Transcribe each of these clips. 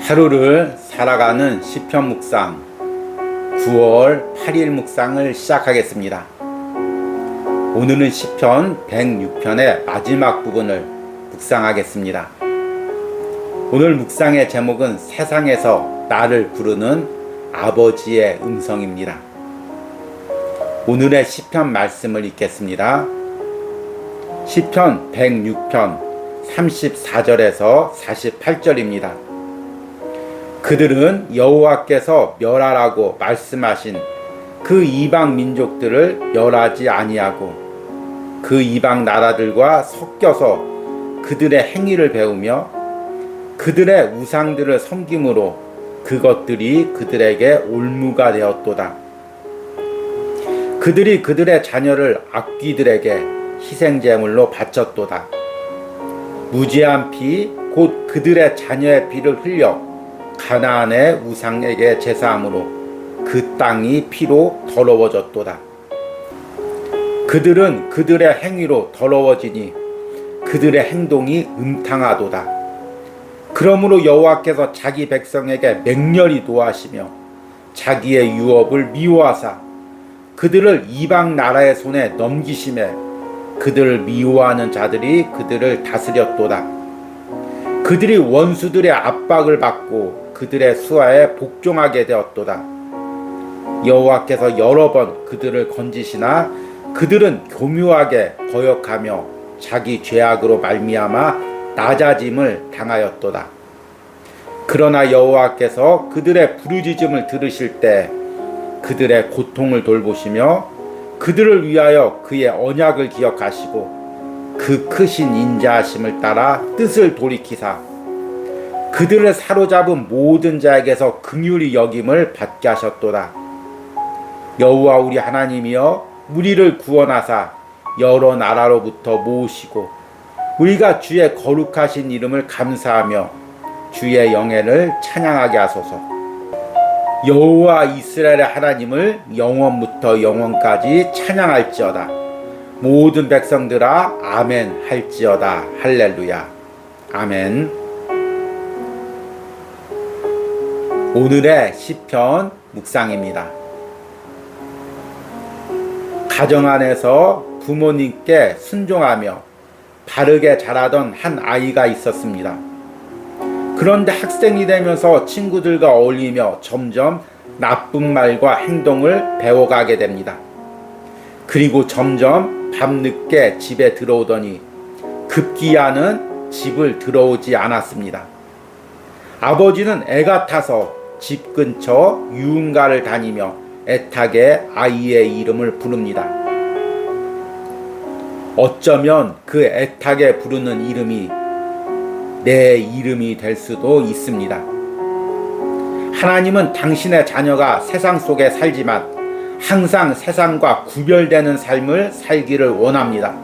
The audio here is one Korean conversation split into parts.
하루를 살아가는 시편 묵상 9월 8일 묵상을 시작하겠습니다. 오늘은 시편 106편의 마지막 부분을 묵상하겠습니다. 오늘 묵상의 제목은 세상에서 나를 부르는 아버지의 음성입니다. 오늘의 시편 말씀을 읽겠습니다. 시편 106편 34절에서 48절입니다. 그들은 여호와께서 멸하라고 말씀하신 그 이방 민족들을 멸하지 아니하고 그 이방 나라들과 섞여서 그들의 행위를 배우며 그들의 우상들을 섬김으로 그것들이 그들에게 올무가 되었도다. 그들이 그들의 자녀를 악귀들에게 희생제물로 바쳤도다. 무지한 피 곧 그들의 자녀의 피를 흘려 가나안의 우상에게 제사함으로 그 땅이 피로 더러워졌도다. 그들은 그들의 행위로 더러워지니 그들의 행동이 음탕하도다. 그러므로 여호와께서 자기 백성에게 맹렬히 노하시며 자기의 유업을 미워하사 그들을 이방 나라의 손에 넘기심에 그들을 미워하는 자들이 그들을 다스렸도다. 그들이 원수들의 압박을 받고 그들의 수하에 복종하게 되었도다. 여호와께서 여러 번 그들을 건지시나 그들은 교묘하게 거역하며 자기 죄악으로 말미암아 낮아짐을 당하였도다. 그러나 여호와께서 그들의 부르짖음을 들으실 때 그들의 고통을 돌보시며 그들을 위하여 그의 언약을 기억하시고 그 크신 인자하심을 따라 뜻을 돌이키사 그들을 사로잡은 모든 자에게서 긍휼히 여김을 받게 하셨도다. 여호와 우리 하나님이여 우리를 구원하사 여러 나라로부터 모으시고 우리가 주의 거룩하신 이름을 감사하며 주의 영예를 찬양하게 하소서. 여호와 이스라엘의 하나님을 영원부터 영원까지 찬양할지어다. 모든 백성들아 아멘 할지어다. 할렐루야. 아멘. 오늘의 시편 묵상입니다. 가정 안에서 부모님께 순종하며 바르게 자라던 한 아이가 있었습니다. 그런데 학생이 되면서 친구들과 어울리며 점점 나쁜 말과 행동을 배워가게 됩니다. 그리고 점점 밤늦게 집에 들어오더니 급기야는 집을 들어오지 않았습니다. 아버지는 애가 타서 집 근처 유흥가를 다니며 애타게 아이의 이름을 부릅니다. 어쩌면 그 애타게 부르는 이름이 내 이름이 될 수도 있습니다. 하나님은 당신의 자녀가 세상 속에 살지만 항상 세상과 구별되는 삶을 살기를 원합니다.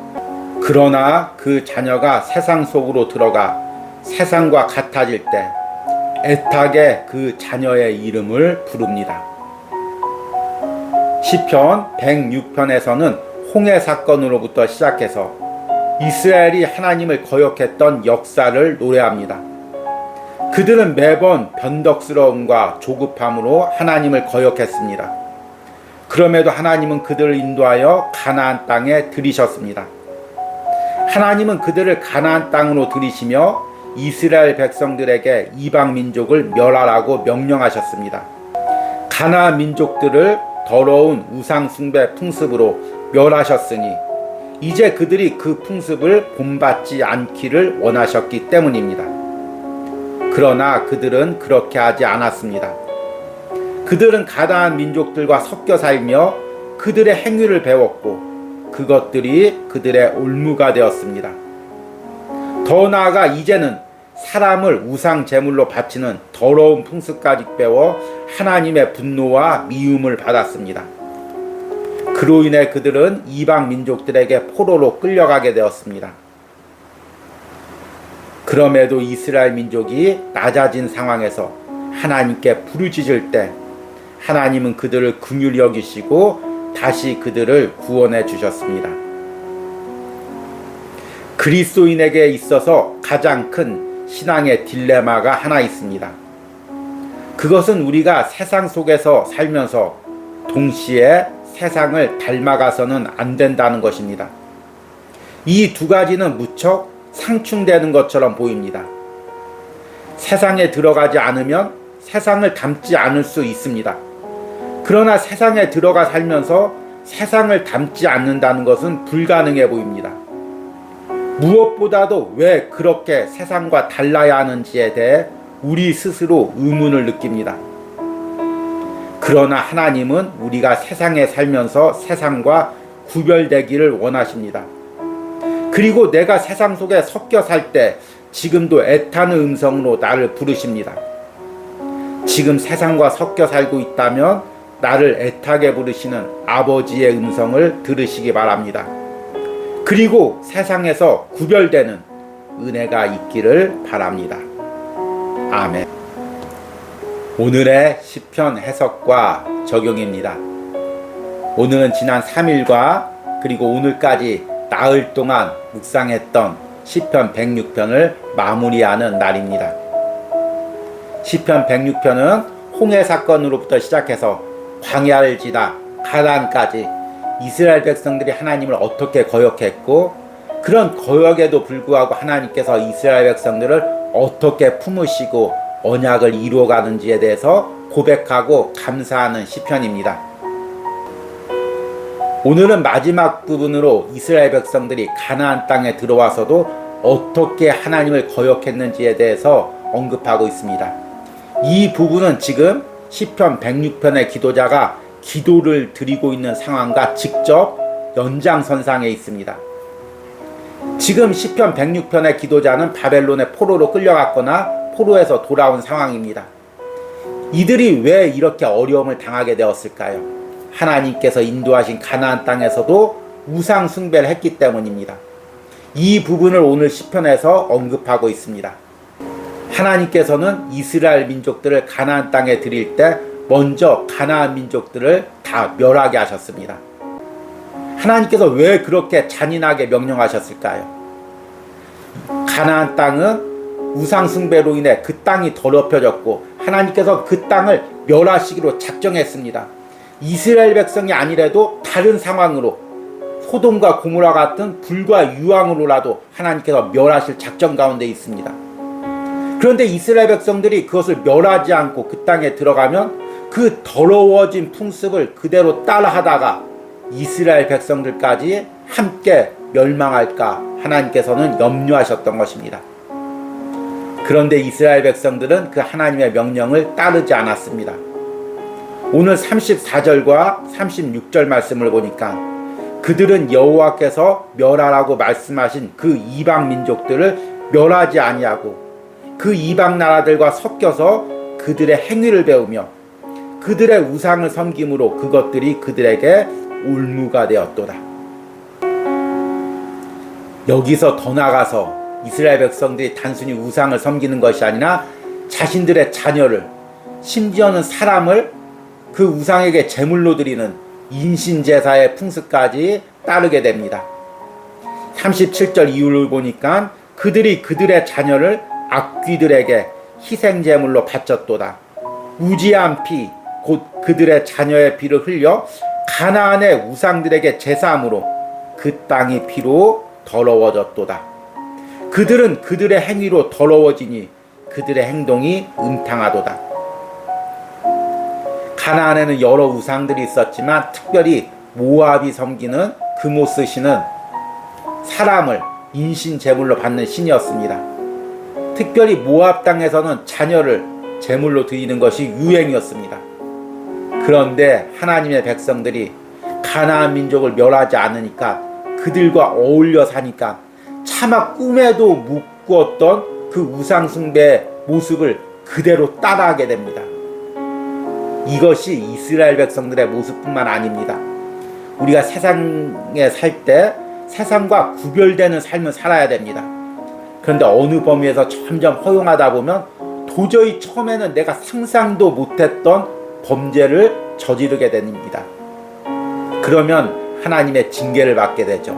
그러나 그 자녀가 세상 속으로 들어가 세상과 같아질 때 애타게 그 자녀의 이름을 부릅니다. 시편 106편에서는 홍해 사건으로부터 시작해서 이스라엘이 하나님을 거역했던 역사를 노래합니다. 그들은 매번 변덕스러움과 조급함으로 하나님을 거역했습니다. 그럼에도 하나님은 그들을 인도하여 가나안 땅에 들이셨습니다. 하나님은 그들을 가나안 땅으로 들이시며 이스라엘 백성들에게 이방 민족을 멸하라고 명령하셨습니다. 가나안 민족들을 더러운 우상 숭배 풍습으로 멸하셨으니 이제 그들이 그 풍습을 본받지 않기를 원하셨기 때문입니다. 그러나 그들은 그렇게 하지 않았습니다. 그들은 가나안 민족들과 섞여 살며 그들의 행위를 배웠고 그것들이 그들의 올무가 되었습니다. 더 나아가 이제는 사람을 우상 제물로 바치는 더러운 풍습까지 배워 하나님의 분노와 미움을 받았습니다. 그로 인해 그들은 이방 민족들에게 포로로 끌려가게 되었습니다. 그럼에도 이스라엘 민족이 낮아진 상황에서 하나님께 부르짖을 때 하나님은 그들을 긍휼히 여기시고 다시 그들을 구원해 주셨습니다. 그리스도인에게 있어서 가장 큰 신앙의 딜레마가 하나 있습니다. 그것은 우리가 세상 속에서 살면서 동시에 세상을 닮아가서는 안 된다는 것입니다. 이 두 가지는 무척 상충되는 것처럼 보입니다. 세상에 들어가지 않으면 세상을 닮지 않을 수 있습니다. 그러나 세상에 들어가 살면서 세상을 닮지 않는다는 것은 불가능해 보입니다. 무엇보다도 왜 그렇게 세상과 달라야 하는지에 대해 우리 스스로 의문을 느낍니다. 그러나 하나님은 우리가 세상에 살면서 세상과 구별되기를 원하십니다. 그리고 내가 세상 속에 섞여 살 때 지금도 애타는 음성으로 나를 부르십니다. 지금 세상과 섞여 살고 있다면 나를 애타게 부르시는 아버지의 음성을 들으시기 바랍니다. 그리고 세상에서 구별되는 은혜가 있기를 바랍니다. 아멘. 오늘의 시편 해석과 적용입니다. 오늘은 지난 3일과 그리고 오늘까지 나흘 동안 묵상했던 시편 106편을 마무리하는 날입니다. 시편 106편은 홍해 사건으로부터 시작해서 광야를 지나 가나안까지 이스라엘 백성들이 하나님을 어떻게 거역했고, 그런 거역에도 불구하고 하나님께서 이스라엘 백성들을 어떻게 품으시고 언약을 이루어가는지에 대해서 고백하고 감사하는 시편입니다. 오늘은 마지막 부분으로 이스라엘 백성들이 가나안 땅에 들어와서도 어떻게 하나님을 거역했는지에 대해서 언급하고 있습니다. 이 부분은 지금 시편 106편의 기도자가 기도를 드리고 있는 상황과 직접 연장선상에 있습니다. 지금 시편 106편의 기도자는 바벨론의 포로로 끌려갔거나 포로에서 돌아온 상황입니다. 이들이 왜 이렇게 어려움을 당하게 되었을까요? 하나님께서 인도하신 가나안 땅에서도 우상 숭배를 했기 때문입니다. 이 부분을 오늘 시편에서 언급하고 있습니다. 하나님께서는 이스라엘 민족들을 가나안 땅에 들일 때 먼저 가나안 민족들을 다 멸하게 하셨습니다. 하나님께서 왜 그렇게 잔인하게 명령하셨을까요? 가나안 땅은 우상 숭배로 인해 그 땅이 더럽혀졌고 하나님께서 그 땅을 멸하시기로 작정했습니다. 이스라엘 백성이 아니라도 다른 상황으로 소돔과 고모라 같은 불과 유황으로라도 하나님께서 멸하실 작정 가운데 있습니다. 그런데 이스라엘 백성들이 그것을 멸하지 않고 그 땅에 들어가면 그 더러워진 풍습을 그대로 따라하다가 이스라엘 백성들까지 함께 멸망할까 하나님께서는 염려하셨던 것입니다. 그런데 이스라엘 백성들은 그 하나님의 명령을 따르지 않았습니다. 오늘 34절과 36절 말씀을 보니까 그들은 여호와께서 멸하라고 말씀하신 그 이방 민족들을 멸하지 아니하고 그 이방 나라들과 섞여서 그들의 행위를 배우며 그들의 우상을 섬김으로 그것들이 그들에게 올무가 되었도다. 여기서 더 나아가서 이스라엘 백성들이 단순히 우상을 섬기는 것이 아니라 자신들의 자녀를, 심지어는 사람을 그 우상에게 제물로 드리는 인신제사의 풍습까지 따르게 됩니다. 37절 이후를 보니까 그들이 그들의 자녀를 악귀들에게 희생제물로 바쳤도다. 우지한 피, 곧 그들의 자녀의 피를 흘려 가나안의 우상들에게 제사함으로 그 땅이 피로 더러워졌도다. 그들은 그들의 행위로 더러워지니 그들의 행동이 음탕하도다. 가나안에는 여러 우상들이 있었지만 특별히 모압이 섬기는 그모스 신은 사람을 인신 제물로 받는 신이었습니다. 특별히 모압 땅에서는 자녀를 제물로 드리는 것이 유행이었습니다. 그런데 하나님의 백성들이 가나안 민족을 멸하지 않으니까 그들과 어울려 사니까 차마 꿈에도 못 꾸었던 그 우상 숭배의 모습을 그대로 따라하게 됩니다. 이것이 이스라엘 백성들의 모습뿐만 아닙니다. 우리가 세상에 살 때 세상과 구별되는 삶을 살아야 됩니다. 그런데 어느 범위에서 점점 허용하다 보면 도저히 처음에는 내가 상상도 못했던 범죄를 저지르게 됩니다. 그러면 하나님의 징계를 받게 되죠.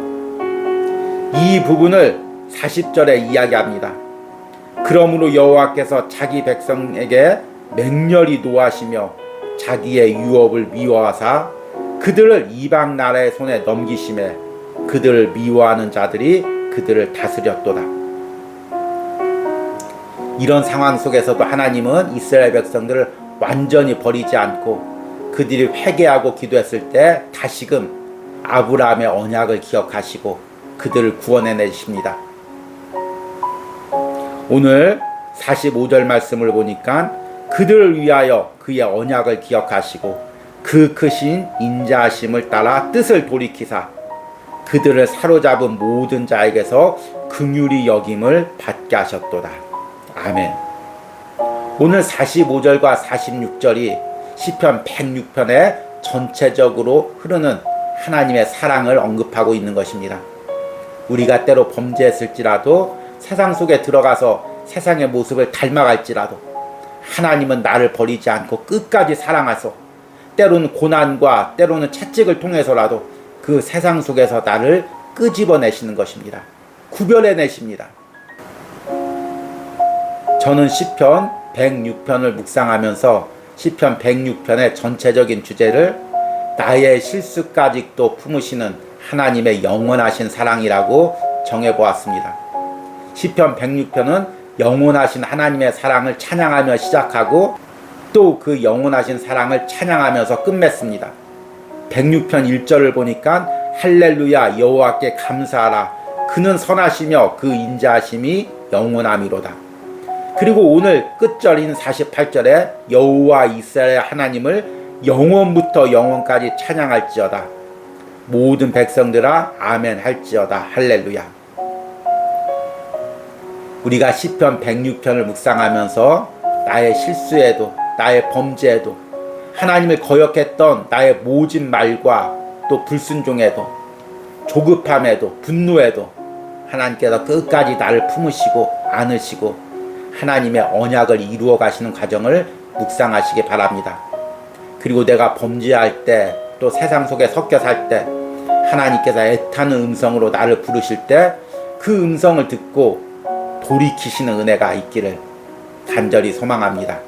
이 부분을 40절에 이야기합니다. 그러므로 여호와께서 자기 백성에게 맹렬히 노하시며 자기의 유업을 미워하사 그들을 이방 나라의 손에 넘기심에 그들을 미워하는 자들이 그들을 다스렸도다. 이런 상황 속에서도 하나님은 이스라엘 백성들을 완전히 버리지 않고 그들이 회개하고 기도했을 때 다시금 아브라함의 언약을 기억하시고 그들을 구원해내십니다. 오늘 45절 말씀을 보니까 그들을 위하여 그의 언약을 기억하시고 그 크신 인자하심을 따라 뜻을 돌이키사 그들을 사로잡은 모든 자에게서 긍휼히 여김을 받게 하셨도다. 아멘. 오늘 45절과 46절이 시편 106편의 전체적으로 흐르는 하나님의 사랑을 언급하고 있는 것입니다. 우리가 때로 범죄했을지라도 세상 속에 들어가서 세상의 모습을 닮아갈지라도 하나님은 나를 버리지 않고 끝까지 사랑하소 때로는 고난과 때로는 채찍을 통해서라도 그 세상 속에서 나를 끄집어내시는 것입니다. 구별해내십니다. 저는 시편 106편을 묵상하면서 시편 106편의 전체적인 주제를 나의 실수까지도 품으시는 하나님의 영원하신 사랑이라고 정해보았습니다. 시편 106편은 영원하신 하나님의 사랑을 찬양하며 시작하고 또 그 영원하신 사랑을 찬양하면서 끝맺습니다. 106편 1절을 보니까 할렐루야 여호와께 감사하라 그는 선하시며 그 인자하심이 영원함이로다. 그리고 오늘 끝절인 48절에 여호와 이스라엘 하나님을 영원부터 영원까지 찬양할지어다. 모든 백성들아 아멘 할지어다. 할렐루야. 우리가 시편 106편을 묵상하면서 나의 실수에도 나의 범죄에도 하나님을 거역했던 나의 모진 말과 또 불순종에도 조급함에도 분노에도 하나님께서 끝까지 나를 품으시고 안으시고 하나님의 언약을 이루어 가시는 과정을 묵상하시기 바랍니다. 그리고 내가 범죄할 때 또 세상 속에 섞여 살 때 하나님께서 애타는 음성으로 나를 부르실 때 그 음성을 듣고 돌이키시는 은혜가 있기를 간절히 소망합니다.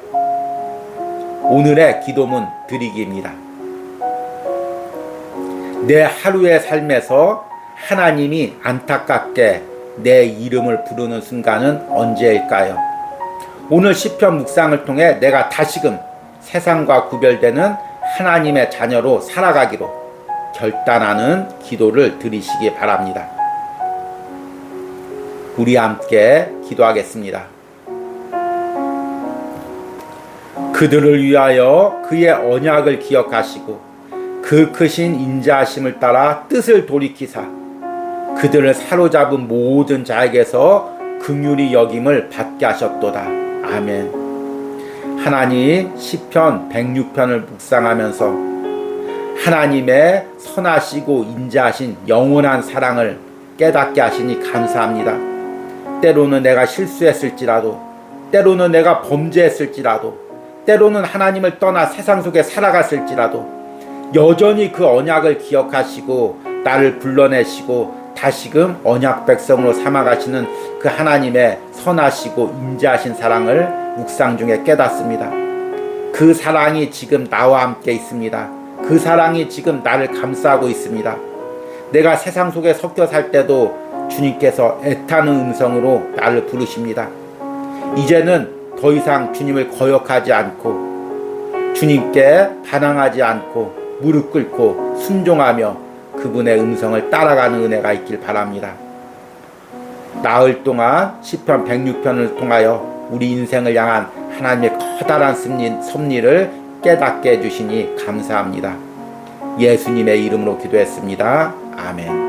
오늘의 기도문 드리기입니다. 내 하루의 삶에서 하나님이 안타깝게 내 이름을 부르는 순간은 언제일까요? 오늘 시편 묵상을 통해 내가 다시금 세상과 구별되는 하나님의 자녀로 살아가기로 결단하는 기도를 드리시기 바랍니다. 우리 함께 기도하겠습니다. 그들을 위하여 그의 언약을 기억하시고 그 크신 인자하심을 따라 뜻을 돌이키사 그들을 사로잡은 모든 자에게서 긍휼히 여김을 받게 하셨도다. 아멘. 하나님 시편 106편을 묵상하면서 하나님의 선하시고 인자하신 영원한 사랑을 깨닫게 하시니 감사합니다. 때로는 내가 실수했을지라도 때로는 내가 범죄했을지라도 때로는 하나님을 떠나 세상 속에 살아갔을지라도 여전히 그 언약을 기억하시고 나를 불러내시고 다시금 언약 백성으로 삼아가시는 그 하나님의 선하시고 인자하신 사랑을 묵상 중에 깨닫습니다. 그 사랑이 지금 나와 함께 있습니다. 그 사랑이 지금 나를 감싸고 있습니다. 내가 세상 속에 섞여 살 때도 주님께서 애타는 음성으로 나를 부르십니다. 이제는 더 이상 주님을 거역하지 않고 주님께 반항하지 않고 무릎 꿇고 순종하며 그분의 음성을 따라가는 은혜가 있길 바랍니다. 나흘 동안 시편 106편을 통하여 우리 인생을 향한 하나님의 커다란 섭리를 깨닫게 해주시니 감사합니다. 예수님의 이름으로 기도했습니다. 아멘.